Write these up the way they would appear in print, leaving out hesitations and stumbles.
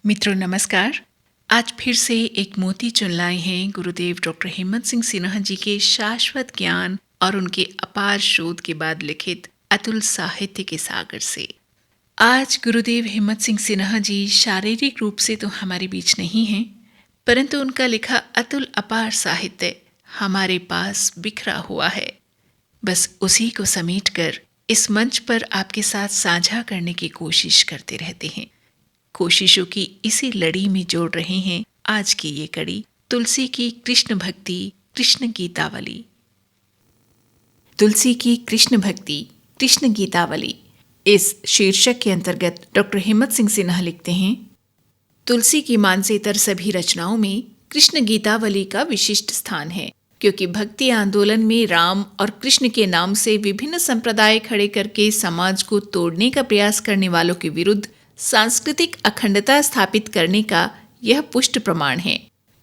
मित्रों नमस्कार। आज फिर से एक मोती चुन लाए हैं गुरुदेव डॉक्टर हिम्मत सिंह सिन्हा जी के शाश्वत ज्ञान और उनके अपार शोध के बाद लिखित अतुल साहित्य के सागर से। आज गुरुदेव हिम्मत सिंह सिन्हा जी शारीरिक रूप से तो हमारे बीच नहीं हैं, परंतु उनका लिखा अतुल अपार साहित्य हमारे पास बिखरा हुआ है। बस उसी को समेटकर इस मंच पर आपके साथ साझा करने की कोशिश करते रहते हैं। कोशिशों की इसी लड़ी में जोड़ रहे हैं आज की ये कड़ी, तुलसी की कृष्ण भक्ति कृष्ण गीतावली। तुलसी की कृष्ण भक्ति कृष्ण गीतावली, इस शीर्षक के अंतर्गत डॉक्टर हिम्मत सिंह सिन्हा लिखते हैं, तुलसी की मानसेतर सभी रचनाओं में कृष्ण गीतावली का विशिष्ट स्थान है, क्योंकि भक्ति आंदोलन में राम और कृष्ण के नाम से विभिन्न संप्रदाय खड़े करके समाज को तोड़ने का प्रयास करने वालों के विरुद्ध सांस्कृतिक अखंडता स्थापित करने का यह पुष्ट प्रमाण है।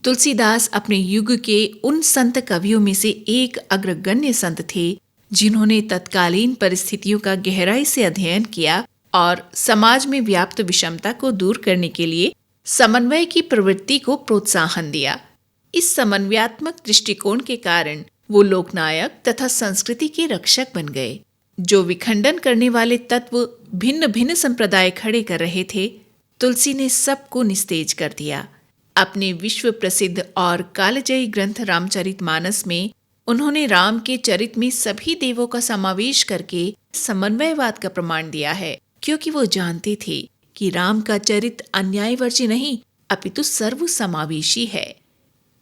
तुलसीदास अपने युग के उन संत कवियों में से एक अग्रगण्य संत थे जिन्होंने तत्कालीन परिस्थितियों का गहराई से अध्ययन किया और समाज में व्याप्त विषमता को दूर करने के लिए समन्वय की प्रवृत्ति को प्रोत्साहन दिया। इस समन्वयात्मक दृष्टिकोण के कारण वो लोकनायक तथा संस्कृति के रक्षक बन गए। जो विखंडन करने वाले तत्व भिन्न भिन्न संप्रदाय खड़े कर रहे थे, तुलसी ने सबको निस्तेज कर दिया। अपने विश्व प्रसिद्ध और कालजयी ग्रंथ रामचरितमानस में उन्होंने राम के चरित में सभी देवों का समावेश करके समन्वयवाद का प्रमाण दिया है, क्योंकि वो जानते थे कि राम का चरित अन्यायवर्जी नहीं अपितु सर्व समावेशी है।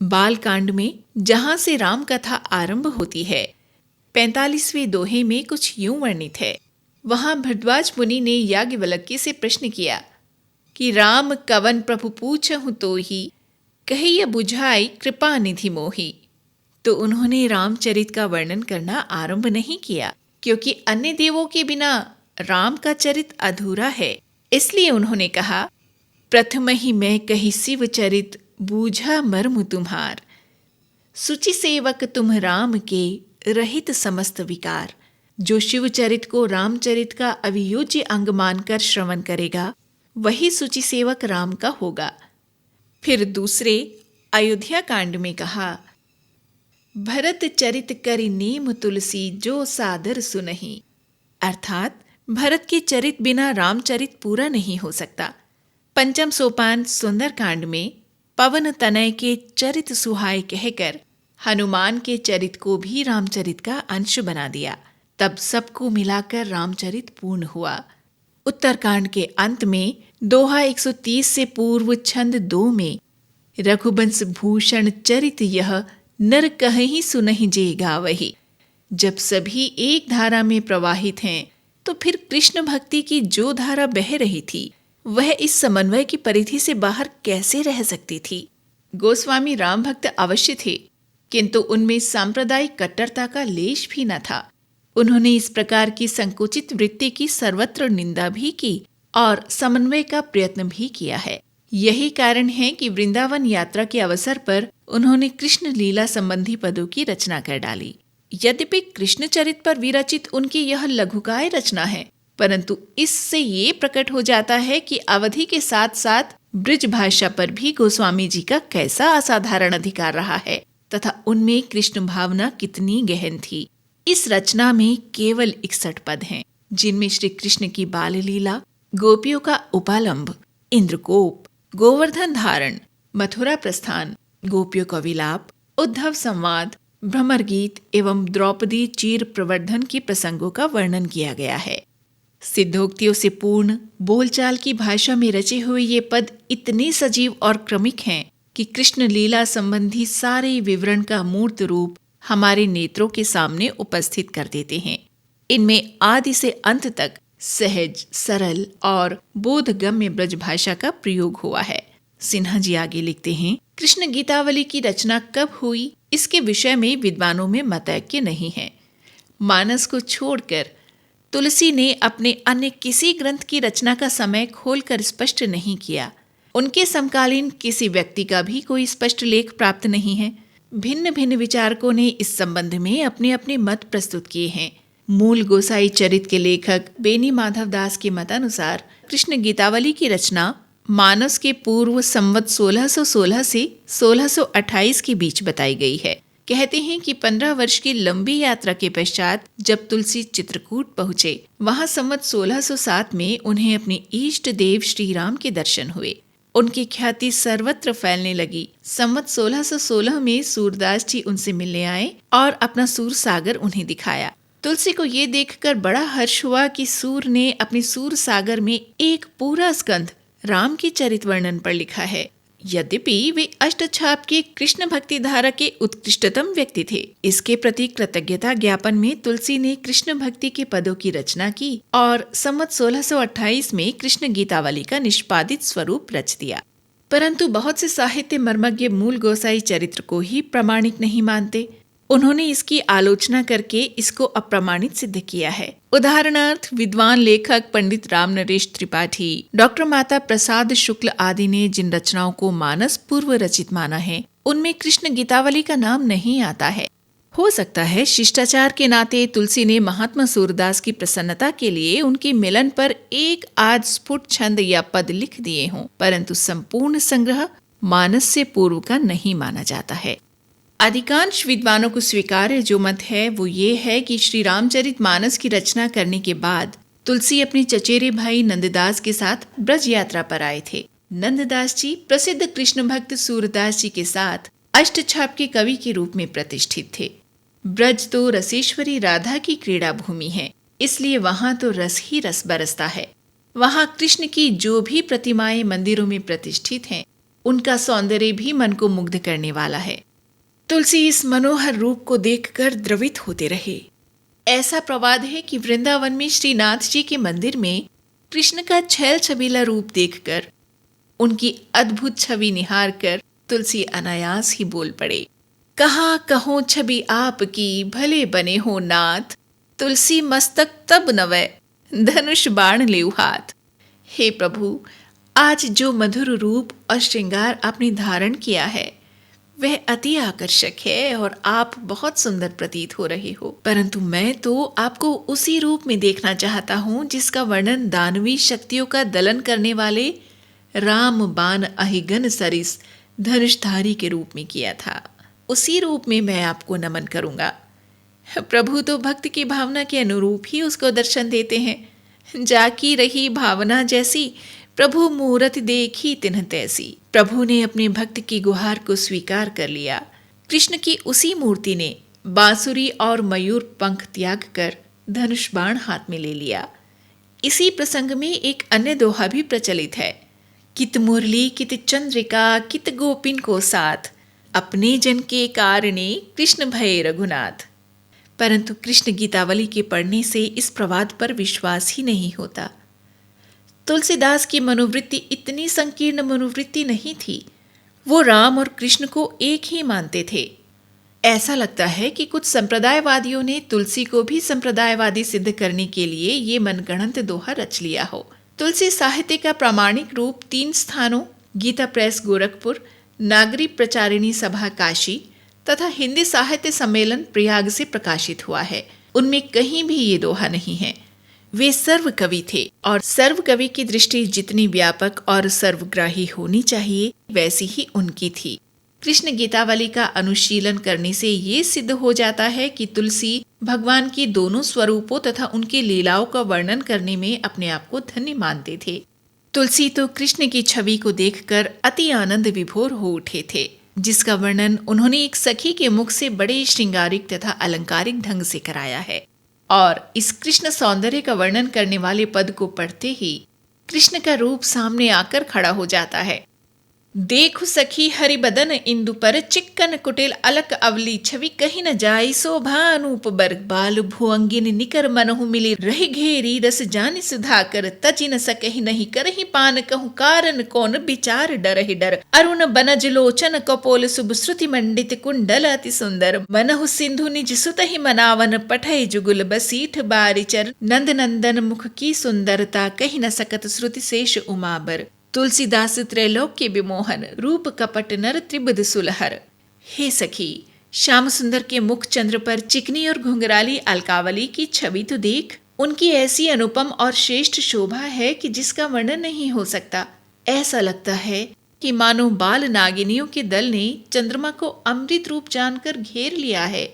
बालकांड में जहां से राम कथा आरंभ होती है, 45वें दोहे में कुछ यूं वर्णित है। वहां भरद्वाज मुनि ने याज्ञवल्क्य से प्रश्न किया कि राम कवन प्रभु पूछहु तो ही, कहिए बुझाई कृपा निधि मोही। तो उन्होंने रामचरित का वर्णन करना आरंभ नहीं किया, क्योंकि अन्य देवों के बिना राम का चरित अधूरा है। इसलिए उन्होंने कहा, प्रथम ही मैं कही शिव चरित बूझा मर्म तुम्हार, सुचि सेवक तुम राम के रहित समस्त विकार। जो शिवचरित को रामचरित का अवियोज्य अंग मानकर श्रवण करेगा, वही सुचि सेवक राम का होगा। फिर दूसरे अयोध्या कांड में कहा, भरत चरित करि नेम तुलसी जो सादर सुनहि। अर्थात भरत के चरित बिना रामचरित पूरा नहीं हो सकता। पंचम सोपान सुंदर कांड में पवन तनय के चरित सुहाय कहकर हनुमान के चरित को भी रामचरित का अंश बना दिया। तब सबको मिलाकर रामचरित पूर्ण हुआ। उत्तरकांड के अंत में दोहा 130 से पूर्व छंद 2 में रघुवंश भूषण चरित यह नर कहीं सुनहि जे गावहि। जब सभी एक धारा में प्रवाहित हैं, तो फिर कृष्ण भक्ति की जो धारा बह रही थी, वह इस समन्वय की परिधि से बाहर कैसे रह सकती थी। गोस्वामी राम भक्त अवश्य थे, किंतु उनमें सांप्रदायिक कट्टरता का लेश भी न था। उन्होंने इस प्रकार की संकुचित वृत्ति की सर्वत्र निंदा भी की और समन्वय का प्रयत्न भी किया है। यही कारण है कि वृंदावन यात्रा के अवसर पर उन्होंने कृष्ण लीला संबंधी पदों की रचना कर डाली। यद्यपि कृष्ण चरित पर विरचित उनकी यह लघुकाय रचना है, परंतु इससे ये प्रकट हो जाता है कि अवधि के साथ साथ ब्रज भाषा पर भी गोस्वामी जी का कैसा असाधारण अधिकार रहा है तथा उनमें कृष्ण भावना कितनी गहन थी। इस रचना में केवल 61 पद हैं, जिनमें श्री कृष्ण की बाल लीला, गोपियों का उपालंब, इंद्रकोप, गोवर्धन धारण, मथुरा प्रस्थान, गोपियों का विलाप, उद्धव संवाद, भ्रमर गीत एवं द्रौपदी चीर प्रवर्धन के प्रसंगों का वर्णन किया गया है। सिद्धोक्तियों से पूर्ण बोलचाल की भाषा में रचे हुए ये पद इतने सजीव और क्रमिक हैं कि कृष्ण लीला संबंधी सारे विवरण का मूर्त रूप हमारे नेत्रों के सामने उपस्थित कर देते हैं। इनमें आदि से अंत तक सहज, सरल और बोधगम्य ब्रज भाषा का प्रयोग हुआ है। सिन्हा जी आगे लिखते हैं, कृष्ण गीतावली की रचना कब हुई, इसके विषय में विद्वानों में मतैक्य नहीं है। मानस को छोड़कर तुलसी ने अपने अन्य किसी ग्रंथ की रचना का समय खोलकर स्पष्ट नहीं किया। उनके समकालीन किसी व्यक्ति का भी कोई स्पष्ट लेख प्राप्त नहीं है। भिन्न भिन्न विचारकों ने इस संबंध में अपने अपने मत प्रस्तुत किए हैं। मूल गोसाई चरित के लेखक बेनी माधव दास के मतानुसार कृष्ण गीतावली की रचना मानस के पूर्व संवत 1616 से 1628 के बीच बताई गई है। कहते हैं कि 15 वर्ष की लंबी यात्रा के पश्चात जब तुलसी चित्रकूट पहुँचे, वहाँ संवत 1607 में उन्हें अपने इष्ट देव श्री राम के दर्शन हुए। उनकी ख्याति सर्वत्र फैलने लगी। संवत 1616 में सूरदास जी उनसे मिलने आए और अपना सूर सागर उन्हें दिखाया। तुलसी को ये देखकर बड़ा हर्ष हुआ कि सूर ने अपने सूर सागर में एक पूरा स्कंध राम के चरित वर्णन पर लिखा है। यद्यपि वे अष्टछाप के कृष्ण भक्ति धारा के उत्कृष्टतम व्यक्ति थे, इसके प्रति कृतज्ञता ज्ञापन में तुलसी ने कृष्ण भक्ति के पदों की रचना की और संवत 1628 में कृष्ण गीतावली का निष्पादित स्वरूप रच दिया। परंतु बहुत से साहित्य मर्मज्ञ मूल गोसाई चरित्र को ही प्रमाणिक नहीं मानते। उन्होंने इसकी आलोचना करके इसको अप्रमाणित सिद्ध किया है। उदाहरणार्थ विद्वान लेखक पंडित राम नरेश त्रिपाठी, डॉक्टर माता प्रसाद शुक्ल आदि ने जिन रचनाओं को मानस पूर्व रचित माना है, उनमें कृष्ण गीतावली का नाम नहीं आता है। हो सकता है शिष्टाचार के नाते तुलसी ने महात्मा सूरदास की प्रसन्नता के लिए उनके मिलन पर एक आध स्फुट छंद या पद लिख दिए हों, परंतु संपूर्ण संग्रह मानस से पूर्व का नहीं माना जाता है। अधिकांश विद्वानों को स्वीकार्य जो मत है वो ये है कि श्री रामचरित मानस की रचना करने के बाद तुलसी अपने चचेरे भाई नंददास के साथ ब्रज यात्रा पर आए थे। नंददास जी प्रसिद्ध कृष्ण भक्त सूरदास जी के साथ अष्टछाप के कवि के रूप में प्रतिष्ठित थे। ब्रज तो रसेश्वरी राधा की क्रीड़ा भूमि है, इसलिए वहां तो रस ही रस बरसता है। वहां कृष्ण की जो भी प्रतिमाएं मंदिरों में प्रतिष्ठित हैं, उनका सौंदर्य भी मन को मुग्ध करने वाला है। तुलसी इस मनोहर रूप को देखकर द्रवित होते रहे। ऐसा प्रवाद है कि वृंदावन में श्रीनाथ जी के मंदिर में कृष्ण का छैल छबीला रूप देखकर, उनकी अद्भुत छवि निहार कर तुलसी अनायास ही बोल पड़े, कहा कहो छवि आपकी भले बने हो नाथ, तुलसी मस्तक तब नवै धनुष बाण लेउ हाथ। हे प्रभु, आज जो मधुर रूप और श्रृंगार आपने धारण किया है वह अति आकर्षक है और आप बहुत सुंदर प्रतीत हो रहे हो, परंतु मैं तो आपको उसी रूप में देखना चाहता हूँ जिसका वर्णन दानवी शक्तियों का दलन करने वाले राम बाण अहिगन सरिस धनुषधारी के रूप में किया था। उसी रूप में मैं आपको नमन करूंगा। प्रभु तो भक्त की भावना के अनुरूप ही उसको दर्शन देते हैं। जाकी रही भावना जैसी, प्रभु मूरत देखी तिन्ह तैसी। प्रभु ने अपने भक्त की गुहार को स्वीकार कर लिया। कृष्ण की उसी मूर्ति ने बांसुरी और मयूर पंख त्याग कर धनुष बाण हाथ में ले लिया। इसी प्रसंग में एक अन्य दोहा भी प्रचलित है, कित मुरली कित चंद्रिका कित गोपिन को साथ, अपने जन के कारणे कृष्ण भय रघुनाथ। परंतु कृष्ण गीतावली के पढ़ने से इस प्रवाद पर विश्वास ही नहीं होता। तुलसीदास की मनोवृत्ति इतनी संकीर्ण मनोवृत्ति नहीं थी। वो राम और कृष्ण को एक ही मानते थे। ऐसा लगता है कि कुछ संप्रदायवादियों ने तुलसी को भी संप्रदायवादी सिद्ध करने के लिए ये मनगढ़ंत दोहा रच लिया हो। तुलसी साहित्य का प्रामाणिक रूप 3 स्थानों गीता प्रेस गोरखपुर, नागरी प्रचारिणी सभा काशी तथा हिंदी साहित्य सम्मेलन प्रयाग से प्रकाशित हुआ है। उनमें कहीं भी ये दोहा नहीं है। वे सर्वकवि थे और सर्वकवि की दृष्टि जितनी व्यापक और सर्वग्राही होनी चाहिए वैसी ही उनकी थी। कृष्ण गीतावली का अनुशीलन करने से ये सिद्ध हो जाता है कि तुलसी भगवान की दोनों स्वरूपों तथा उनकी लीलाओं का वर्णन करने में अपने आप को धन्य मानते थे। तुलसी तो कृष्ण की छवि को देखकर अति आनंद विभोर हो उठे थे, जिसका वर्णन उन्होंने एक सखी के मुख से बड़े श्रृंगारिक तथा अलंकारिक ढंग से कराया है। और इस कृष्ण सौंदर्य का वर्णन करने वाले पद को पढ़ते ही कृष्ण का रूप सामने आकर खड़ा हो जाता है। देखु सखी हरि बदन इंदु पर, चिक्कन कुटिल अलक अवली छवि कहीं न जाई, शोभा अनूप बर बाल भुअंगिन निकर मनहु मिली, रही घेरी रस जानि सुधाकर, तजि न सकहि नहीं करहि पान, कहूँ कारण कौन विचार डरहि डर, अरुण बनज लोचन कपोल शुभ श्रुति मंडित कुंडल अति सुंदर, मनहु सिंधु निज सुतहि मनावन, पठय जुगुल बसीठ बारिचर, नंद नंदन मुख की सुंदरता, कहीं न सकत श्रुति शेष उमाबर। तुलसीदास त्रैलोक्य विमोहन, रूप कपट नर त्रिबुध सुलहर। हे सखी, श्याम सुंदर के मुख चंद्र पर चिकनी और घुंघराली अलकावली की छवि तो देख। उनकी ऐसी अनुपम और श्रेष्ठ शोभा है कि जिसका वर्णन नहीं हो सकता। ऐसा लगता है कि मानो बाल नागिनियों के दल ने चंद्रमा को अमृत रूप जानकर घेर लिया है,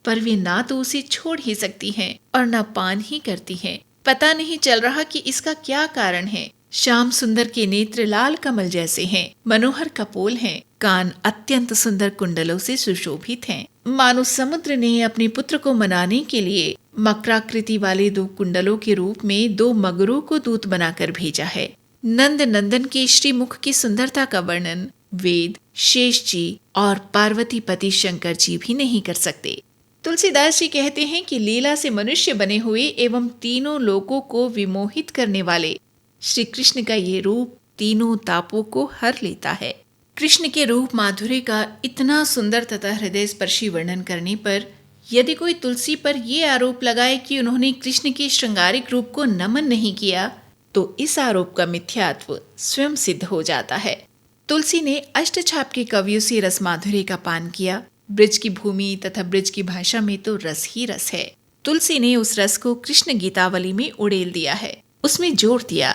पर वे ना तो उसे छोड़ ही सकती हैं और ना पान ही करती हैं। पता नहीं चल रहा कि इसका क्या कारण है। श्याम सुंदर के नेत्र लाल कमल जैसे हैं, मनोहर कपोल हैं, कान अत्यंत सुंदर कुंडलों से सुशोभित हैं। मानो समुद्र ने अपने पुत्र को मनाने के लिए मकराकृति वाले 2 कुंडलों के रूप में 2 मगरों को दूत बनाकर भेजा है। नंद नंदन के श्रीमुख की सुंदरता का वर्णन वेद, शेष जी और पार्वती पति शंकर जी भी नहीं कर सकते। तुलसीदास जी कहते हैं कि लीला से मनुष्य बने हुए एवं तीनों लोकों को विमोहित करने वाले श्री कृष्ण का ये रूप तीनों तापों को हर लेता है। कृष्ण के रूप माधुर्य का इतना सुंदर तथा हृदय स्पर्शी वर्णन करने पर यदि कोई तुलसी पर ये आरोप लगाए कि उन्होंने कृष्ण के श्रृंगारिक रूप को नमन नहीं किया, तो इस आरोप का मिथ्यात्व स्वयं सिद्ध हो जाता है। तुलसी ने अष्टछाप के कवियों से रस माधुर्य का पान किया। ब्रज की भूमि तथा ब्रज की भाषा में तो रस ही रस है। तुलसी ने उस रस को कृष्ण गीतावली में उड़ेल दिया है, उसमें जोड़ दिया।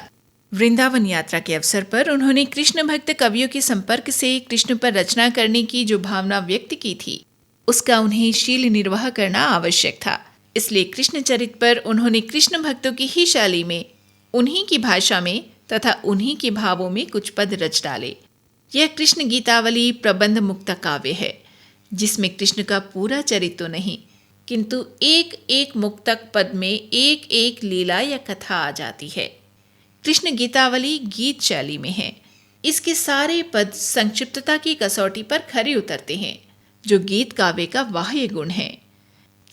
वृंदावन यात्रा के अवसर पर उन्होंने कृष्ण भक्त कवियों के संपर्क से कृष्ण पर रचना करने की जो भावना व्यक्त की थी, उसका उन्हें शील निर्वाह करना आवश्यक था। इसलिए कृष्ण चरित पर उन्होंने कृष्ण भक्तों की ही शैली में, उन्हीं की भाषा में तथा उन्हीं के भावों में कुछ पद रच डाले। यह कृष्ण गीतावली प्रबंध मुक्त काव्य है, जिसमें कृष्ण का पूरा चरित्र तो नहीं, किंतु एक एक मुक्तक पद में एक एक लीला या कथा आ जाती है। कृष्ण गीतावली गीत शैली में है। इसके सारे पद संक्षिप्तता की कसौटी पर खरे उतरते हैं, जो गीत काव्य का बाह्य गुण है।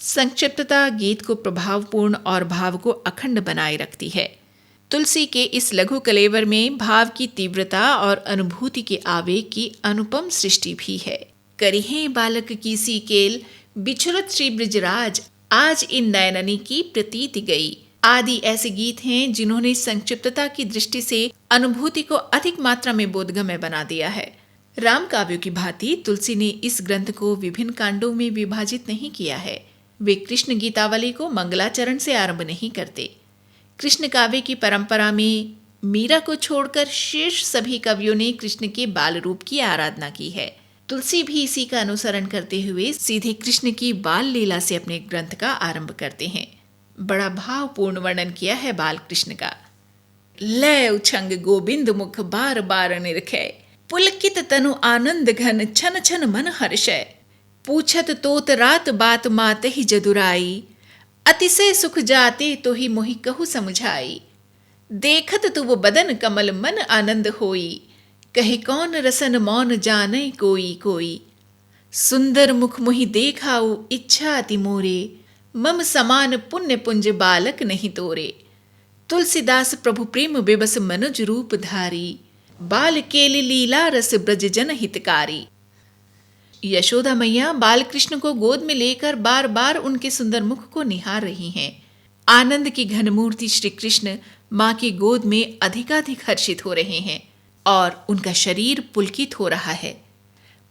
संक्षिप्तता गीत को प्रभावपूर्ण और भाव को अखंड बनाए रखती है। तुलसी के इस लघु कलेवर में भाव की तीव्रता और अनुभूति के आवेग की अनुपम सृष्टि भी है। करिहें बालक की सी केल, बिछुरत श्री ब्रजराज, आज इन नयननी की प्रतीति गई आदि ऐसे गीत हैं जिन्होंने संक्षिप्तता की दृष्टि से अनुभूति को अधिक मात्रा में बोधगम्य बना दिया है। राम काव्यों की भांति तुलसी ने इस ग्रंथ को विभिन्न कांडों में विभाजित नहीं किया है। वे कृष्ण गीतावली को मंगलाचरण से आरंभ नहीं करते। कृष्ण काव्य की परंपरा में मीरा को छोड़कर शेष सभी कवियों ने कृष्ण के बाल रूप की आराधना की है। तुलसी भी इसी का अनुसरण करते हुए सीधे कृष्ण की बाल लीला से अपने ग्रंथ का आरंभ करते हैं। बड़ा भावपूर्ण वर्णन किया है बाल कृष्ण का। लय उछंग गोविंद मुख बार बार निरखै, पुलकित तनु आनंद घन छन छन मन हर्षय, पूछत तोत रात बात माते ही जदुराई, अतिशय सुख जाते तो ही मोहि कहु समझाई, देखत तु वो बदन कमल मन आनंद होई, कहे कौन रसन मौन जाने कोई कोई, सुंदर मुख मोहि देखाऊ इच्छा अति मोरे, मम समान पुण्य पुंज बालक नहीं तोरे, तुलसीदास प्रभु प्रेम विबस मनुज रूप धारी, बाल केली लीला रस ब्रज जन हितकारी। यशोदा मैया बाल कृष्ण को गोद में लेकर बार बार उनके सुंदर मुख को निहार रही हैं। आनंद की घनमूर्ति श्री कृष्ण माँ की गोद में अधिकाधिक हर्षित हो रहे हैं और उनका शरीर पुलकित हो रहा है।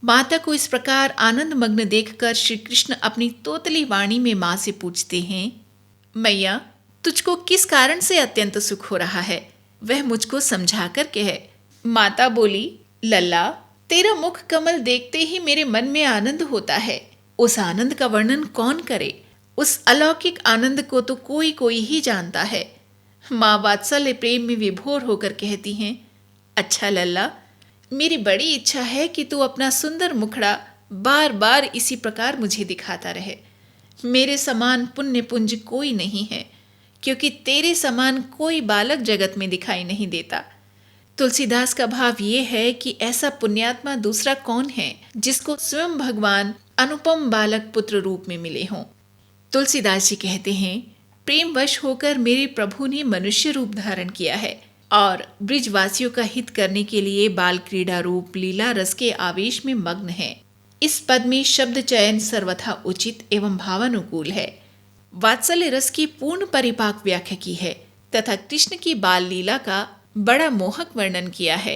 माता को इस प्रकार आनंद मग्न देखकर श्री कृष्ण अपनी तोतली वाणी में माँ से पूछते हैं, मैया तुझको किस कारण से अत्यंत सुख हो रहा है, वह मुझको समझा कर कह। माता बोली, लल्ला तेरा मुख कमल देखते ही मेरे मन में आनंद होता है। उस आनंद का वर्णन कौन करे, उस अलौकिक आनंद को तो कोई कोई ही जानता है। माँ वात्सल्य प्रेम में विभोर होकर कहती हैं, अच्छा लल्ला, मेरी बड़ी इच्छा है कि तू अपना सुंदर मुखड़ा बार बार इसी प्रकार मुझे दिखाता रहे। मेरे समान पुण्य पुंज कोई नहीं है, क्योंकि तेरे समान कोई बालक जगत में दिखाई नहीं देता। तुलसीदास का भाव ये है कि ऐसा पुण्यात्मा दूसरा कौन है जिसको स्वयं भगवान अनुपम बालक पुत्र रूप में मिले हों। तुलसीदास जी कहते हैं, प्रेमवश होकर मेरे प्रभु ने मनुष्य रूप धारण किया है और ब्रिजवासियों का हित करने के लिए बाल क्रीड़ा रूप लीला रस के आवेश में मग्न है। इस पद में शब्द चयन सर्वथा उचित एवं भावानुकूल है। वात्सल्य रस की पूर्ण परिपाक व्याख्या की है तथा कृष्ण की बाल लीला का बड़ा मोहक वर्णन किया है।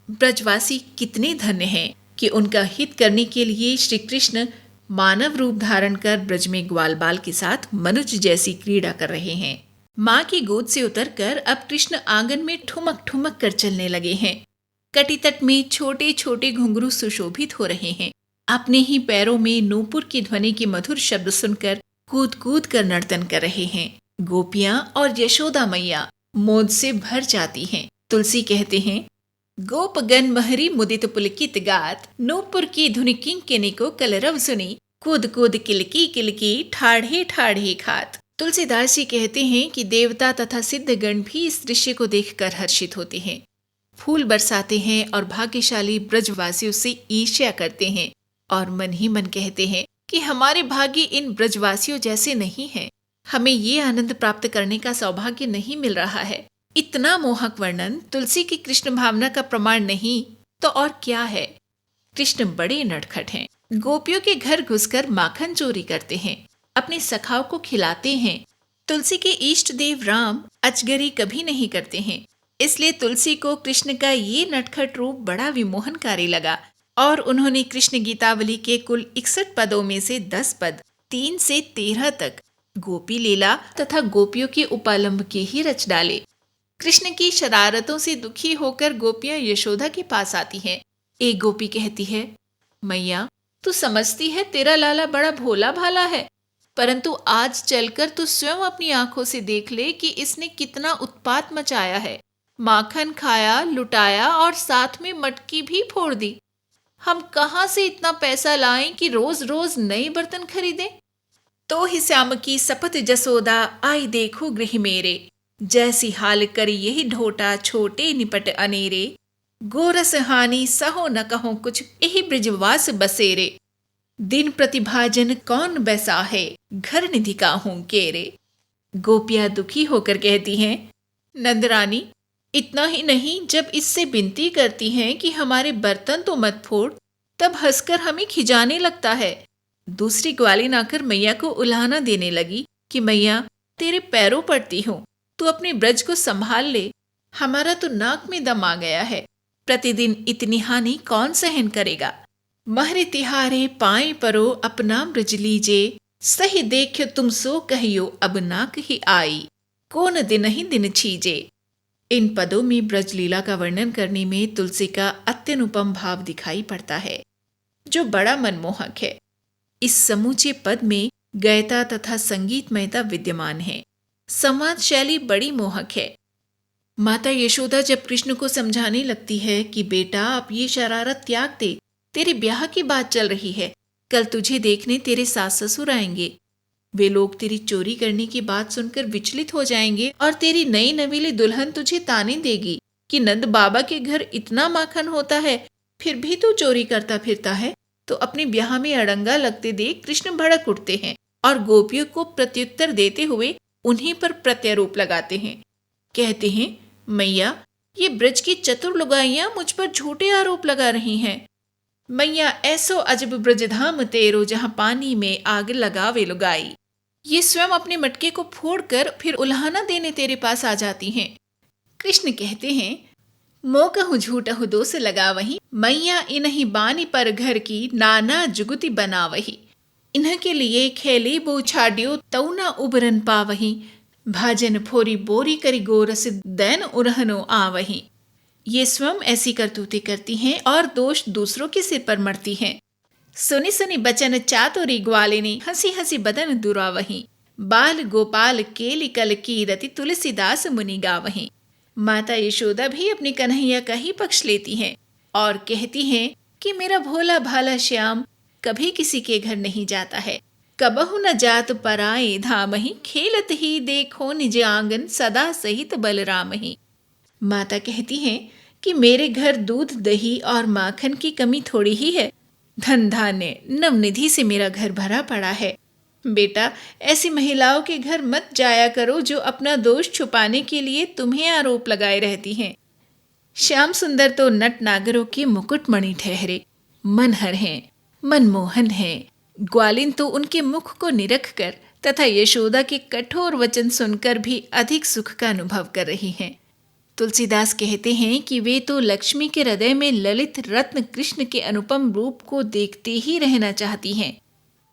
ब्रजवासी कितने धन्य हैं कि उनका हित करने के लिए श्री कृष्ण मानव रूप धारण कर ब्रज में ग्वाल बाल के साथ मनुज जैसी क्रीड़ा कर रहे हैं। माँ की गोद से उतरकर अब कृष्ण आंगन में ठुमक ठुमक कर चलने लगे हैं। कटी तट में छोटे छोटे घुंघरू सुशोभित हो रहे हैं। अपने ही पैरों में नूपुर की ध्वनि के मधुर शब्द सुनकर कूद कूद कर नर्तन कर रहे हैं। गोपियां और यशोदा मैया मोद से भर जाती हैं। तुलसी कहते हैं, गोपगन महरी मुदित पुलकित गात, नूपुर की धुनि किंकिनी को कलरव सुनी, कूद कूद किलकी किलकी ठाढ़े ठाढ़े खात। तुलसीदास जी कहते हैं कि देवता तथा सिद्धगण भी इस दृश्य को देखकर हर्षित होते हैं, फूल बरसाते हैं और भाग्यशाली ब्रजवासियों से ईर्ष्या करते हैं और मन ही मन कहते हैं कि हमारे भाग्य इन ब्रजवासियों जैसे नहीं हैं। हमें ये आनंद प्राप्त करने का सौभाग्य नहीं मिल रहा है। इतना मोहक वर्णन तुलसी की कृष्ण भावना का प्रमाण नहीं तो और क्या है। कृष्ण बड़े नटखट हैं। गोपियों के घर घुसकर माखन चोरी करते हैं, अपने सखाओं को खिलाते हैं। तुलसी के इष्ट देव राम अजगरी कभी नहीं करते हैं, इसलिए तुलसी को कृष्ण का ये नटखट रूप बड़ा विमोहनकारी लगा और उन्होंने कृष्ण गीतावली के कुल 61 पदों में से 10 पद 3 से 13 तक गोपी लीला तथा गोपियों के उपालंब के ही रच डाले। कृष्ण की शरारतों से दुखी होकर गोपियां यशोदा के पास आती हैं। एक गोपी कहती है, मैया तू समझती है तेरा लाला बड़ा भोला भाला है, परंतु आज चलकर तू स्वयं अपनी आंखों से देख ले कि इसने कितना उत्पात मचाया है। माखन खाया, लुटाया और साथ में मटकी भी फोड़ दी। हम कहाँ से इतना पैसा लाएं कि रोज रोज नए बर्तन खरीदें। तो ही श्याम की सपत जसोदा आई देखो गृह मेरे, जैसी हाल करी यही ढोटा छोटे निपट अनेरे, गोरस हानि सहो न कहो कुछ यही ब्रिजवास बसेरे, दिन प्रतिभाजन कौन बैसा है घर निधि काहू केरे। गोपियां दुखी होकर कहती हैं, नंदरानी इतना ही नहीं, जब इससे विनती करती हैं कि हमारे बर्तन तो मत फोड़, तब हंसकर हमें खिजाने लगता है। दूसरी ग्वालिन आकर मैया को उल्हाना देने लगी कि मैया तेरे पैरों पड़ती हूँ, तू अपने ब्रज को संभाल ले, हमारा तो नाक में दम आ गया है। प्रतिदिन इतनी हानि कौन सहन करेगा। महरे तिहारे पाए परो अपना ब्रज लीजे, सही देख्यो तुम सो कहियो अब नाक ही आई, कौन दिन ही दिन छीजे। इन पदों में ब्रज लीला का वर्णन करने में तुलसी का अत्यनुपम भाव दिखाई पड़ता है, जो बड़ा मनमोहक है। इस समूचे पद में गयता तथा संगीतमयता विद्यमान है। संवाद शैली बड़ी मोहक है। माता यशोदा जब कृष्ण को समझाने लगती है कि बेटा आप ये शरारत त्याग दे, तेरे ब्याह की बात चल रही है, कल तुझे देखने तेरे सास ससुर आएंगे, वे लोग तेरी चोरी करने की बात सुनकर विचलित हो जाएंगे और तेरी नई नवीली दुल्हन तुझे ताने देगी कि नंद बाबा के घर इतना माखन होता है, फिर भी तू चोरी करता फिरता है। तो अपने ब्याह में अड़ंगा लगते देख कृष्ण भड़क उठते हैं और गोपियों को प्रत्युत्तर देते हुए उन्हीं पर प्रत्यारोप लगाते हैं। कहते हैं, मैया ये ब्रज की चतुर लुगाइयां मुझ पर झूठे आरोप लगा रही हैं। मैया ऐसो अजब ब्रजधाम तेरो जहां पानी में आग लगावे लुगाई। ये स्वयं अपने मटके को फोड़कर फिर उल्हाना देने तेरे पास आ जाती हैं। कृष्ण कहते हैं, मो कहूँ झूठहु दोष लगा वही, मैया इन्हीं बानी पर घर की नाना जुगुति बना वही। इन्ह के लिए खेले बो छाड्यो तऊ ना उबरन पावही, भाजन फोरी बोरी करी गोरस दैन उरहनो आवही। ये स्वयं ऐसी करतूतें करती हैं और दोष दूसरों के सिर पर मरती हैं। सुनी सुनी बचन चातुरी ग्वालिनी, हंसी हंसी बदन दुरावही, बाल गोपाल केली कल की रति तुलसीदास मुनि गावही। माता यशोदा भी अपनी कन्हैया का ही पक्ष लेती हैं और कहती हैं कि मेरा भोला भाला श्याम कभी किसी के घर नहीं जाता है, कबहु न जात पराए धामहि, खेलत ही देखो निज आंगन सदा सहित बलरामहि। माता कहती हैं कि मेरे घर दूध दही और माखन की कमी थोड़ी ही है, धन धान्य नवनिधि से मेरा घर भरा पड़ा है। बेटा ऐसी महिलाओं के घर मत जाया करो जो अपना दोष छुपाने के लिए तुम्हें आरोप लगाए रहती हैं। श्याम सुंदर तो नट नागरों के मुकुटमणि ठहरे, मनहर हैं, मनमोहन हैं। ग्वालिन तो उनके मुख को निरख कर तथा यशोदा के कठोर वचन सुनकर भी अधिक सुख का अनुभव कर रही हैं। तुलसीदास कहते हैं कि वे तो लक्ष्मी के हृदय में ललित रत्न कृष्ण के अनुपम रूप को देखते ही रहना चाहती हैं,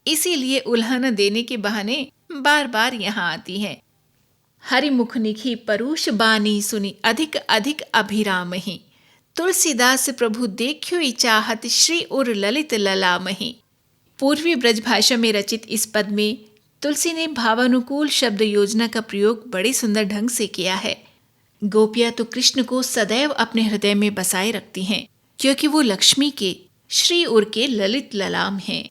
इसीलिए उल्हाना देने के बहाने बार बार यहाँ आती हैं। हरिमुख निखि परूष बानी सुनी अधिक अधिक अभिरामहि। तुलसीदास प्रभु देखियो चाहत श्री उर ललित ललामहि। पूर्वी ब्रज भाषा में रचित इस पद में तुलसी ने भावानुकूल शब्द योजना का प्रयोग बड़े सुंदर ढंग से किया है। गोपियां तो कृष्ण को सदैव अपने हृदय में बसाए रखती हैं, क्योंकि वो लक्ष्मी के श्री उर के ललित ललाम हैं।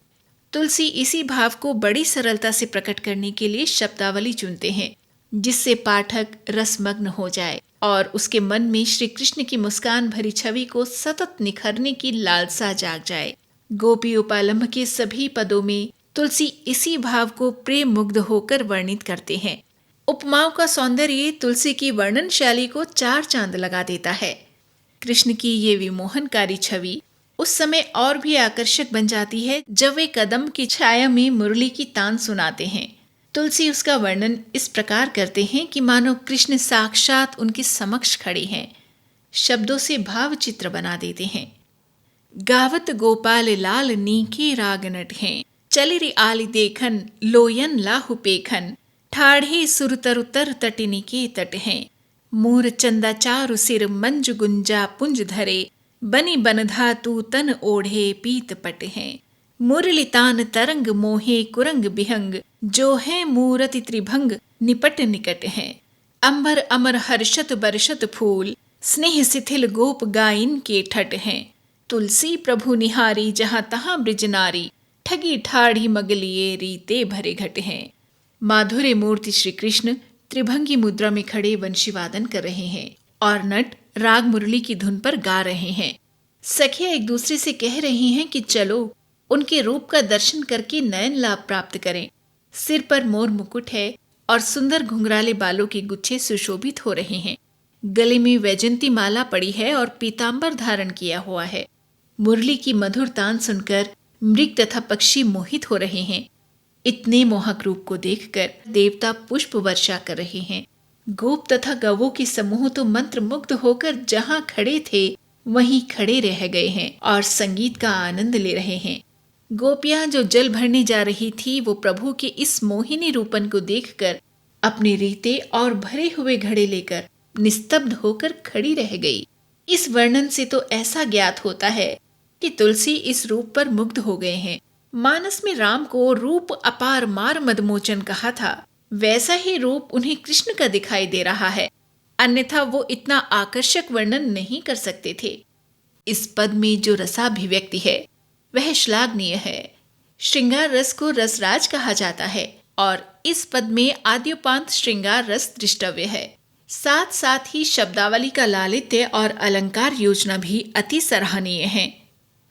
तुलसी इसी भाव को बड़ी सरलता से प्रकट करने के लिए शब्दावली चुनते हैं, जिससे पाठक रसमग्न हो जाए और उसके मन में श्री कृष्ण की मुस्कान भरी छवि को सतत निखरने की लालसा जाग जाए। गोपी उपालंभ के सभी पदों में तुलसी इसी भाव को प्रेम मुग्ध होकर वर्णित करते हैं। उपमाओं का सौंदर्य तुलसी की वर्णनशैली को चार चांद लगा देता है। कृष्ण की ये विमोहनकारी छवि उस समय और भी आकर्षक बन जाती है जब वे कदम की छाया में मुरली की तान सुनाते हैं। तुलसी उसका वर्णन इस प्रकार करते हैं कि मानो कृष्ण साक्षात उनके समक्ष खड़े हैं। शब्दों से भाव चित्र बना देते हैं। गावत गोपाल लाल नीके राग नट हैं, चलिरि आली देखन लोयन लाहु पेखन। ठाढ़े सुर तरु तर तटिनी के तट हैं, मूर चंदा चारु सिर मंजु गुंजा पुंज धरे। बनी बन धातु तन ओढ़े पीत पट हैं, मुरली तान तरंग मोहे कुरंग बिहंग। जो है मूरति त्रिभंग निपट निकट हैं, अंबर अमर हर्षत बरषत फूल। स्नेह शिथिल गोप गाइन के ठट हैं, तुलसी प्रभु निहारी जहाँ तहाँ ब्रिज नारी। ठगी ठाढ़ी मगलिए रीते भरे घट हैं। माधुर्य मूर्ति श्री कृष्ण त्रिभंगी मुद्रा में खड़े वंशी वादन कर रहे हैं और नट राग मुरली की धुन पर गा रहे हैं। सखियां एक दूसरे से कह रही हैं कि चलो उनके रूप का दर्शन करके नयन लाभ प्राप्त करें। सिर पर मोर मुकुट है और सुंदर घुंघराले बालों के गुच्छे सुशोभित हो रहे हैं। गले में वैजंती माला पड़ी है और पीतांबर धारण किया हुआ है। मुरली की मधुर तान सुनकर मृग तथा पक्षी मोहित हो रहे हैं। इतने मोहक रूप को देखकर देवता पुष्प वर्षा कर रहे हैं। गोप तथा गवों के समूह तो मंत्र मुग्ध होकर जहां खड़े थे वहीं खड़े रह गए हैं और संगीत का आनंद ले रहे हैं। गोपियां जो जल भरने जा रही थी वो प्रभु के इस मोहिनी रूपन को देखकर अपने रीते और भरे हुए घड़े लेकर निस्तब्ध होकर खड़ी रह गई। इस वर्णन से तो ऐसा ज्ञात होता है कि तुलसी इस रूप पर मुग्ध हो गए हैं। मानस में राम को रूप अपार मार मदमोचन कहा था, वैसा ही रूप उन्हें कृष्ण का दिखाई दे रहा है, अन्यथा वो इतना आकर्षक वर्णन नहीं कर सकते थे। इस पद में जो रसाभिव्यक्ति है वह श्लाघनीय है। श्रृंगार रस को रसराज कहा जाता है और इस पद में आद्योपांत श्रृंगार रस दृष्टव्य है। साथ साथ ही शब्दावली का लालित्य और अलंकार योजना भी अति सराहनीय है।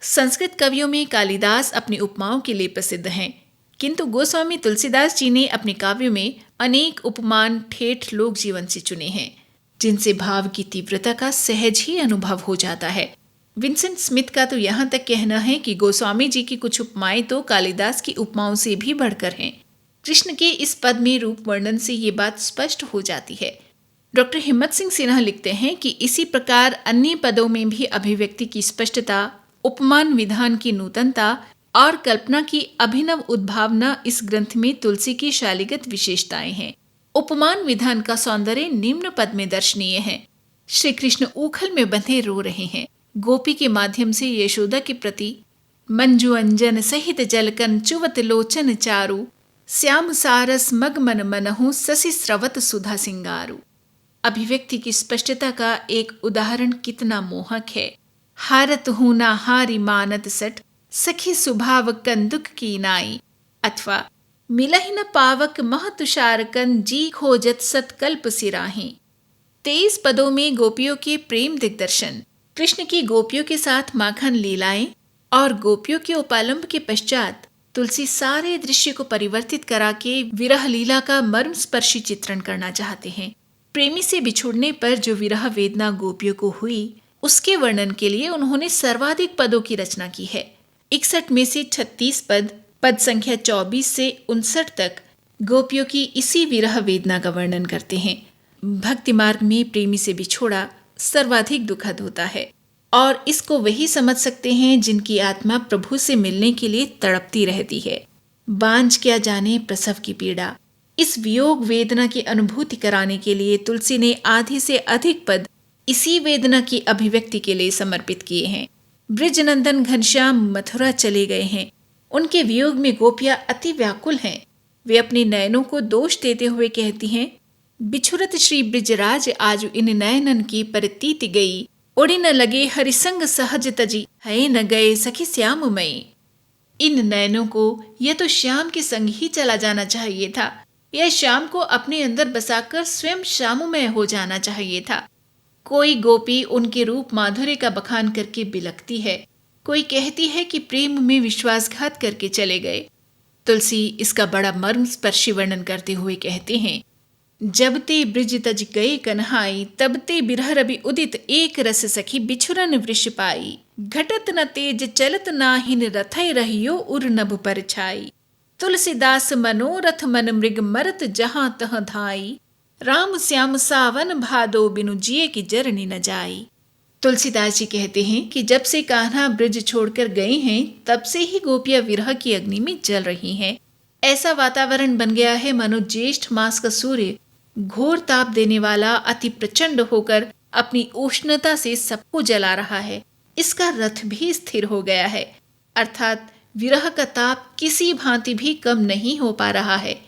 संस्कृत कवियों में कालिदास अपनी उपमाओं के लिए प्रसिद्ध हैं, किंतु गोस्वामी तुलसीदास जी ने अपने काव्यों में अनेक उपमान ठेठ लोक जीवन से चुने हैं, जिनसे भाव की तीव्रता का सहज ही अनुभव हो जाता है। विंसेंट स्मिथ का तो यहाँ तक कहना है कि गोस्वामी जी की कुछ उपमाएं तो कालिदास की उपमाओं से भी बढ़कर हैं। कृष्ण के इस पद में रूप वर्णन से ये बात स्पष्ट हो जाती है। डॉक्टर हिम्मत सिंह सिन्हा लिखते हैं कि इसी प्रकार अन्य पदों में भी अभिव्यक्ति की स्पष्टता, उपमान विधान की नूतनता और कल्पना की अभिनव उद्भावना इस ग्रंथ में तुलसी की शैलीगत विशेषताएं हैं। उपमान विधान का सौंदर्य निम्न पद में दर्शनीय है। श्री कृष्ण ऊखल में बंधे रो रहे हैं। गोपी के माध्यम से यशोदा के प्रति मंजु अंजन सहित जलकन चुवत लोचन चारु। श्याम सारस मग मन मनहु ससी स्रवत सुधा सिंगारु। अभिव्यक्ति की स्पष्टता का एक उदाहरण कितना मोहक है। हारत हूं ना हारी मानत सट, सखी सुभाव कंदुक की नाई। अथवा मिलहि न पावक मह तुषारकन, जी खोजत सतकल्प सिराही। 23 पदों में गोपियों के प्रेम दिग्दर्शन, कृष्ण की गोपियों के साथ माखन लीलाएं और गोपियों के उपालंब के पश्चात तुलसी सारे दृश्य को परिवर्तित करा के विरह लीला का मर्म स्पर्शी चित्रण करना चाहते हैं। प्रेमी से बिछुड़ने पर जो विरह वेदना गोपियों को हुई उसके वर्णन के लिए उन्होंने सर्वाधिक पदों की रचना की है। 61 में से 36 पद संख्या 24 से 59 तक गोपियों की इसी विरह वेदना का वर्णन करते हैं। भक्ति मार्ग में प्रेमी से बिछोड़ा सर्वाधिक दुखद होता है और इसको वही समझ सकते हैं जिनकी आत्मा प्रभु से मिलने के लिए तड़पती रहती है। बांझ क्या जाने प्रसव की पीड़ा, इस वियोग वेदना की अनुभूति कराने के लिए तुलसी ने आधे से अधिक पद इसी वेदना की अभिव्यक्ति के लिए समर्पित किए हैं। ब्रिजनंदन घनश्याम मथुरा चले गए हैं। उनके वियोग में गोपियां अति व्याकुल हैं। वे अपने नयनों को दोष देते हुए कहती हैं, बिछुरत श्री ब्रिजराज आज इन नयनन की परतीति गई, उड़ी न लगे हरिसंग सहज तजी, है न गए सखी श्याममयी। इन नयनों को यह तो श्याम के संग ही चला जाना चाहिए था। यह श्याम को अपने अंदर बसाकर स्वयं श्याममय हो जाना चाहिए था। कोई गोपी उनके रूप माधुर्य का बखान करके बिलखती है, कोई कहती है कि प्रेम में विश्वासघात करके चले गए। तुलसी इसका बड़ा मर्म स्पर्शी वर्णन करते हुए कहते हैं, जब ते ब्रिज तज गए कन्हाई, तब ते बिरह रवि उदित एक रस सखी बिछुरन वृष पाई, घटत न तेज चलत नाहिन रथै रहियो उर नभ पर छाई, तुलसीदास मनोरथ मन मृग मरत जहां तह धाई, राम श्याम सावन भादो बिनु जिए की जरनी न जाई। तुलसीदास जी कहते हैं कि जब से कान्हा ब्रिज छोड़कर गए हैं, तब से ही गोपियां विरह की अग्नि में जल रही हैं। ऐसा वातावरण बन गया है मानो ज्येष्ठ मास का सूर्य घोर ताप देने वाला अति प्रचंड होकर अपनी उष्णता से सबको जला रहा है। इसका रथ भी स्थिर हो गया है, अर्थात विरह का ताप किसी भांति भी कम नहीं हो पा रहा है।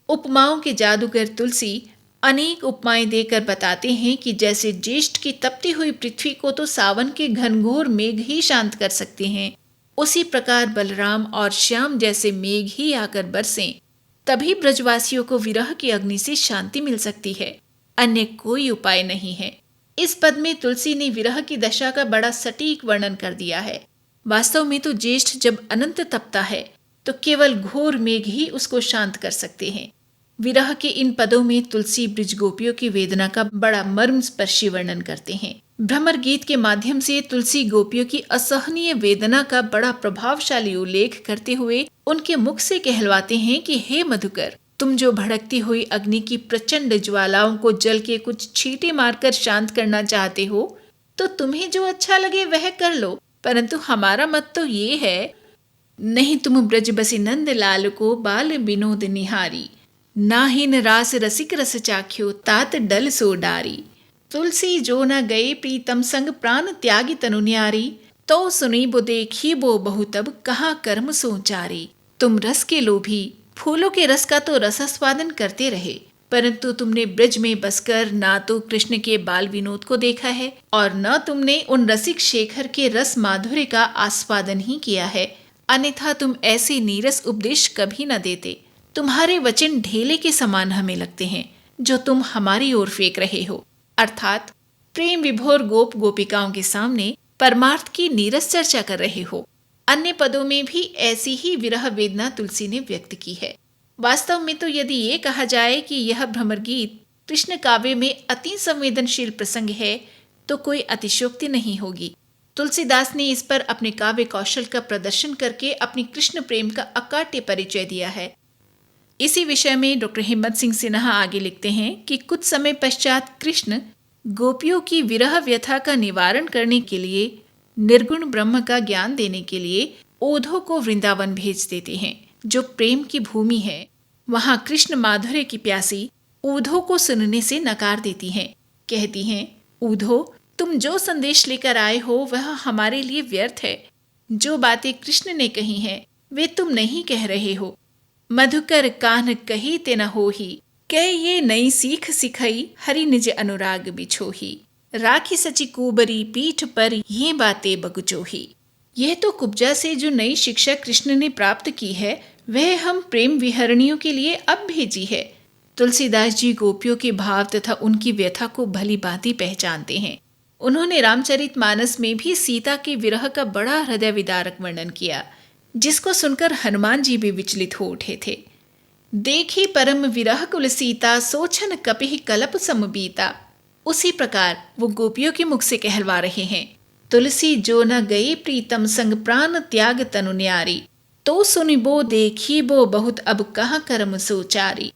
उपमाओं के जादूगर तुलसी अनेक उपमाएं देकर बताते हैं कि जैसे ज्येष्ठ की तपती हुई पृथ्वी को तो सावन के घनघोर मेघ ही शांत कर सकते हैं, उसी प्रकार बलराम और श्याम जैसे मेघ ही आकर बरसें, तभी ब्रजवासियों को विरह की अग्नि से शांति मिल सकती है। अन्य कोई उपाय नहीं है। इस पद में तुलसी ने विरह की दशा का बड़ा सटीक वर्णन कर दिया है। वास्तव में तो ज्येष्ठ जब अनंत तपता है तो केवल घोर मेघ ही उसको शांत कर सकते हैं। विरह के इन पदों में तुलसी ब्रिज गोपियों की वेदना का बड़ा मर्म स्पर्शी वर्णन करते हैं। भ्रमर गीत के माध्यम से तुलसी गोपियों की असहनीय वेदना का बड़ा प्रभावशाली उल्लेख करते हुए उनके मुख से कहलवाते हैं कि हे मधुकर, तुम जो भड़कती हुई अग्नि की प्रचंड ज्वालाओं को जल के कुछ छींटे मारकर शांत करना चाहते हो, तो तुम्हें जो अच्छा लगे वह कर लो, परंतु हमारा मत तो ये है, नहीं तुम ब्रज बसी नंद लाल को बाल विनोद निहारी, नाहिन रास रसिक रस चाख्यो तात डल सो डारी, तुलसी जो न गए प्रीतम संग प्राण त्यागी तनु न्यारी, तो सुनी बो देखी बो बहु तब कहाँ कर्म सोचारी। तुम रस के लोभी फूलों के रस का तो रसास्वादन करते रहे, परंतु तुमने ब्रज में बसकर ना तो कृष्ण के बाल विनोद को देखा है और न तुमने उन रसिक शेखर के रस माधुर्य का आस्वादन ही किया है, अन्यथा तुम ऐसे नीरस उपदेश कभी न देते। तुम्हारे वचन ढेले के समान हमें लगते हैं जो तुम हमारी ओर फेंक रहे हो, अर्थात प्रेम विभोर गोप गोपिकाओं के सामने परमार्थ की नीरस चर्चा कर रहे हो। अन्य पदों में भी ऐसी ही विरह वेदना तुलसी ने व्यक्त की है। वास्तव में तो यदि ये कहा जाए कि यह भ्रमर गीत कृष्ण काव्य में अति संवेदनशील प्रसंग है तो कोई अतिशयोक्ति नहीं होगी। तुलसीदास ने इस पर अपने काव्य कौशल का प्रदर्शन करके अपनी कृष्ण प्रेम का अकाट्य परिचय दिया है। इसी विषय में डॉक्टर हिम्मत सिंह सिन्हा आगे लिखते हैं कि कुछ समय पश्चात कृष्ण गोपियों की विरह व्यथा का निवारण करने के लिए, निर्गुण ब्रह्म का ज्ञान देने के लिए ओधो को वृंदावन भेज देते हैं, जो प्रेम की भूमि है। वहां कृष्ण माधुर्य की प्यासी ऊधो को सुनने से नकार देती हैं। कहती हैं, ऊधो, तुम जो संदेश लेकर आए हो वह हमारे लिए व्यर्थ है। जो बातें कृष्ण ने कही हैं वे तुम नहीं कह रहे हो। मधुकर कान्ह कही ते न होही, कह ये नई सीख सिखई हरि निज अनुराग बिछोही, राखी सची कुबरी पीठ पर ये बातें बगुचोही। यह तो कुब्जा से जो नई शिक्षा कृष्ण ने प्राप्त की है वह हम प्रेम विहरणियों के लिए अब भेजी है। तुलसीदास जी गोपियों के भाव तथा उनकी व्यथा को भली भांति पहचानते हैं। उन्होंने रामचरितमानस में भी सीता के विरह का बड़ा हृदय विदारक वर्णन किया, जिसको सुनकर हनुमान जी भी विचलित हो उठे थे। देखी परम विरह कुल सीता, सोचन कपिहि कलप समबीता। उसी प्रकार वो गोपियों के मुख से कहलवा रहे हैं, तुलसी जो न गई प्रीतम संग प्राण त्याग तनु न्यारी, तो सुनिबो देखिबो बहुत अब कहाँ कर्म सोचारी।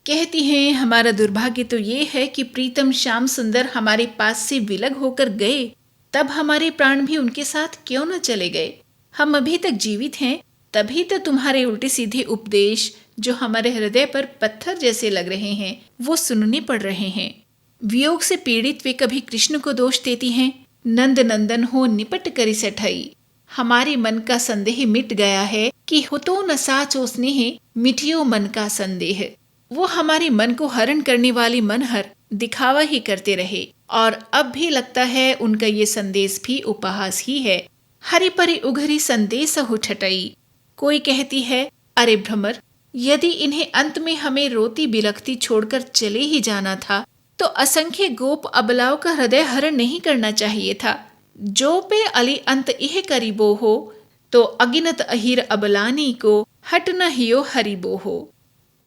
कहती हैं, हमारा दुर्भाग्य तो ये है कि प्रीतम श्याम सुंदर हमारे पास से विलग होकर गए, तब हमारे प्राण भी उनके साथ क्यों न चले गए। हम अभी तक जीवित हैं तभी तो तुम्हारे उल्टे सीधे उपदेश जो हमारे हृदय पर पत्थर जैसे लग रहे हैं वो सुनने पड़ रहे हैं। वियोग से पीड़ित वे कभी कृष्ण को दोष देती हैं। नंद नंदन हो निपट करी सठई। हमारे मन का संदेह मिट गया है कि हो तो न साचो स्नेह मिटियो मन का संदेह। वो हमारे मन को हरण करने वाली मनहर दिखावा ही करते रहे और अब भी लगता है उनका ये संदेश भी उपहास ही है। हरि परि उघरी संदेश हो ठटई। कोई कहती है, अरे भ्रमर, यदि इन्हें अंत में हमें रोती बिलखती छोड़कर चले ही जाना था तो असंख्य गोप अबलाओं का हृदय हरण नहीं करना चाहिए था। जो पे अली अंत इह करीबो हो तो अगिनत अहिर अबलानी को हट न हियो हरिबो हो।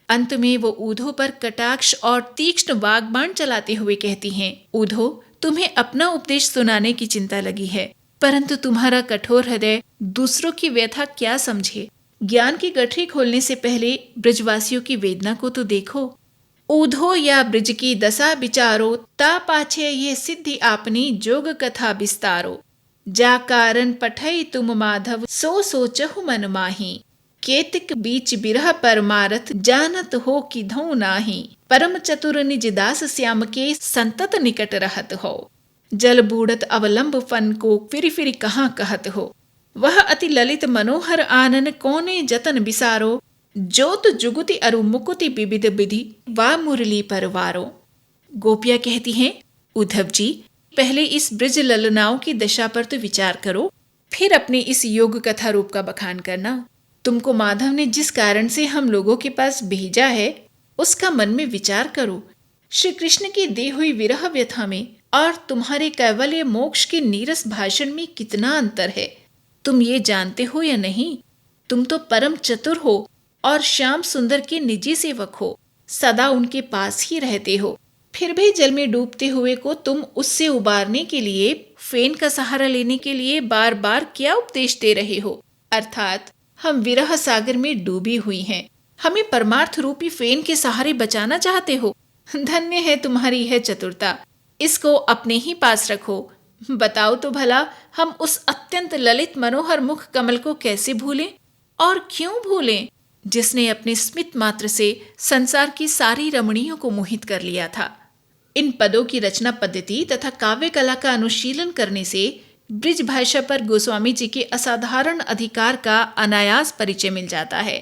अंत में वो ऊधो पर कटाक्ष और तीक्ष्ण वाग्बाण चलाते हुए कहती हैं, ऊधो, तुम्हें अपना उपदेश सुनाने की चिंता लगी है, परंतु तुम्हारा कठोर हृदय दूसरों की व्यथा क्या समझे। ज्ञान की गठरी खोलने से पहले ब्रजवासियों की वेदना को तो देखो। ऊधो या ब्रज की दशा विचारो, ता पाछे ये सिद्धि आपनी जोग कथा विस्तारो। जा कारण पठई तुम माधव, सो सोचहु मन माही। केतिक बीच बिरह परमारथ, जानत हो कि धौ नाही। परम चतुर निज दास श्याम के, संतत निकट रहत हो। जल बूढ़त अवलंब फन को, फिर फिर कहाँ कहत हो। वह अति ललित मनोहर आनन, कोने जतन बिसारो। जोत जुगुति अरु मुकुति विविध विधि, वा मुरली परवारो। गोपियां कहती हैं, उद्धव जी, पहले इस ब्रज ललनाओं की दशा पर तो विचार करो, फिर अपने इस योग कथा रूप का बखान करना। तुमको माधव ने जिस कारण से हम लोगों के पास भेजा है उसका मन में विचार करो। श्री कृष्ण की दी हुई विरह व्यथा में और तुम्हारे कैवल्य मोक्ष के नीरस भाषण में कितना अंतर है। तुम ये जानते हो या नहीं? तुम तो परम चतुर हो और श्याम सुंदर के निजी सेवक हो, सदा उनके पास ही रहते हो, फिर भी जल में डूबते हुए को तुम उससे उबारने के लिए, फेन का सहारा लेने के लिए बार बार क्या उपदेश दे रहे हो? अर्थात हम विरह सागर में डूबी हुई हैं, हमें परमार्थ रूपी फेन के सहारे बचाना चाहते हो। धन्य है तुम्हारी यह चतुरता, इसको अपने ही पास रखो। बताओ तो भला, हम उस अत्यंत ललित मनोहर मुख कमल को कैसे भूलें और क्यों भूलें, जिसने अपने स्मित मात्र से संसार की सारी रमणियों को मोहित कर लिया था। इन पदों की रचना पद्धति तथा काव्य कला का अनुशीलन करने से ब्रिज भाषा पर गोस्वामी जी के असाधारण अधिकार का अनायास परिचय मिल जाता है।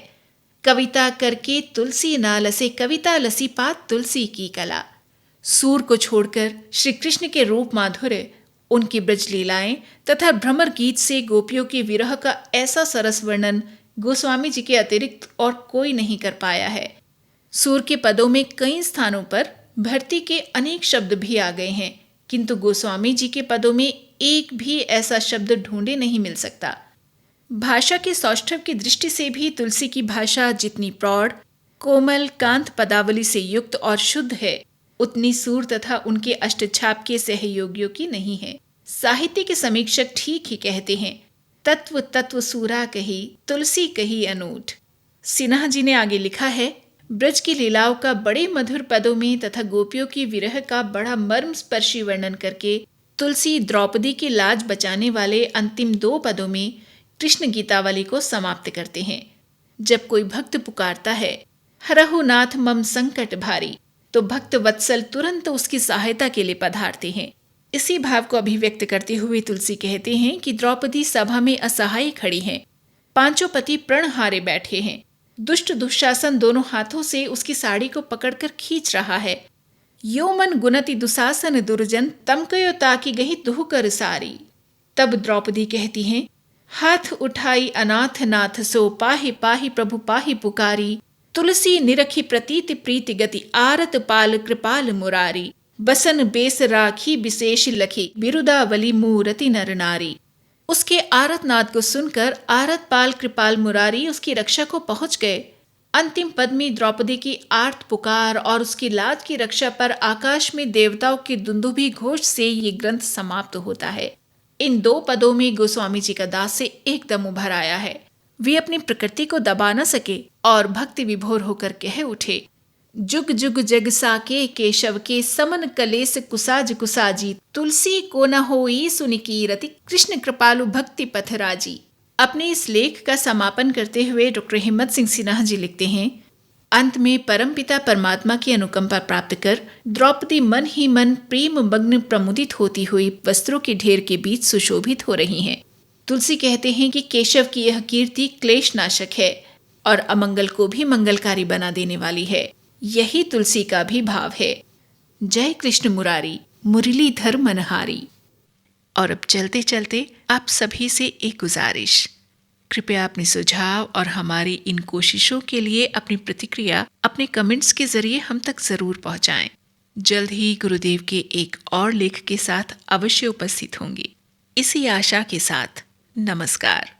कविता करके तुलसी ना लसे, कविता लसी पात तुलसी की कला। सूर को छोड़कर श्री कृष्ण के रूप माधुर्य, उनकी ब्रज लीलाएं तथा भ्रमर गीत से गोपियों के विरह का ऐसा सरस वर्णन गोस्वामी जी के अतिरिक्त और कोई नहीं कर पाया है। सूर के पदों में कई स्थानों पर भर्ती के अनेक शब्द भी आ गए हैं, किंतु गोस्वामी जी के पदों में एक भी ऐसा शब्द ढूंढे नहीं मिल सकता। भाषा के सौष्ठव की दृष्टि से भी तुलसी की भाषा जितनी प्रौढ़, कोमल, कांत पदावली से युक्त और शुद्ध है, उतनी सूर तथा उनके अष्टछाप के सहयोगियों की नहीं है। साहित्य के समीक्षक ठीक ही कहते हैं, तत्व तत्व सूरा कही, तुलसी कही अनूठ। सिन्हा जी ने आगे लिखा है, ब्रज की लीलाओं का बड़े मधुर पदों में तथा गोपियों की विरह का बड़ा मर्म स्पर्शी वर्णन करके तुलसी द्रौपदी की लाज बचाने वाले अंतिम 2 पदों में कृष्ण गीतावली को समाप्त करते हैं। जब कोई भक्त पुकारता है, हरहु नाथ मम संकट भारी, तो भक्त वत्सल तुरंत उसकी सहायता के लिए पधारते हैं। इसी भाव को अभिव्यक्त करते हुए तुलसी कहते हैं कि द्रौपदी सभा में असहाय खड़ी हैं, 5 पति प्रण हारे बैठे हैं, दुष्ट दुशासन दोनों हाथों से उसकी साड़ी को पकड़कर खींच रहा है। यो मन गुनति दुशासन दुर्जन, तमकयो ताकि गही दुह कर सारी। तब द्रौपदी कहती हैं, हाथ उठाई अनाथ नाथ सो, पाहि पाहि प्रभु पाहि पुकारी। तुलसी निरखी प्रतीति प्रीति गति, आरत पाल कृपाल मुरारी। बसन बेस राखी विशेष लखी, बिरुदावली मूरति नर नारी। उसके आरतनाद को सुनकर आरत पाल कृपाल मुरारी उसकी रक्षा को पहुंच गए। अंतिम पद में द्रौपदी की आर्त पुकार और उसकी लाज की रक्षा पर आकाश में देवताओं के दुंदुभी घोष से ये ग्रंथ समाप्त होता है। इन 2 पदों में गोस्वामी जी का दास से एकदम उभर आया है। वे अपनी प्रकृति को दबा न सके और भक्ति विभोर होकर कह उठे, जुग जुग जग साके केशव के, समन कलेस कुसाज कुसाजी। तुलसी को न होई सुनिकी रति, कृष्ण कृपालु भक्ति पथ राजी। अपने इस लेख का समापन करते हुए डॉक्टर हिम्मत सिंह सिन्हा जी लिखते हैं, अंत में परमपिता परमात्मा की अनुकंपा प्राप्त कर द्रौपदी मन ही मन प्रेम मग्न प्रमुदित होती हुई वस्त्रों के ढेर के बीच सुशोभित हो रही हैं। तुलसी कहते हैं कि केशव की यह कीर्ति क्लेश नाशक है और अमंगल को भी मंगलकारी बना देने वाली है। यही तुलसी का भी भाव है। जय कृष्ण मुरारी, मुरलीधर मनहारी। और अब चलते चलते आप सभी से एक गुजारिश, कृपया अपने सुझाव और हमारी इन कोशिशों के लिए अपनी प्रतिक्रिया अपने कमेंट्स के जरिए हम तक जरूर पहुंचाएं। जल्द ही गुरुदेव के एक और लेख के साथ अवश्य उपस्थित होंगे। इसी आशा के साथ नमस्कार।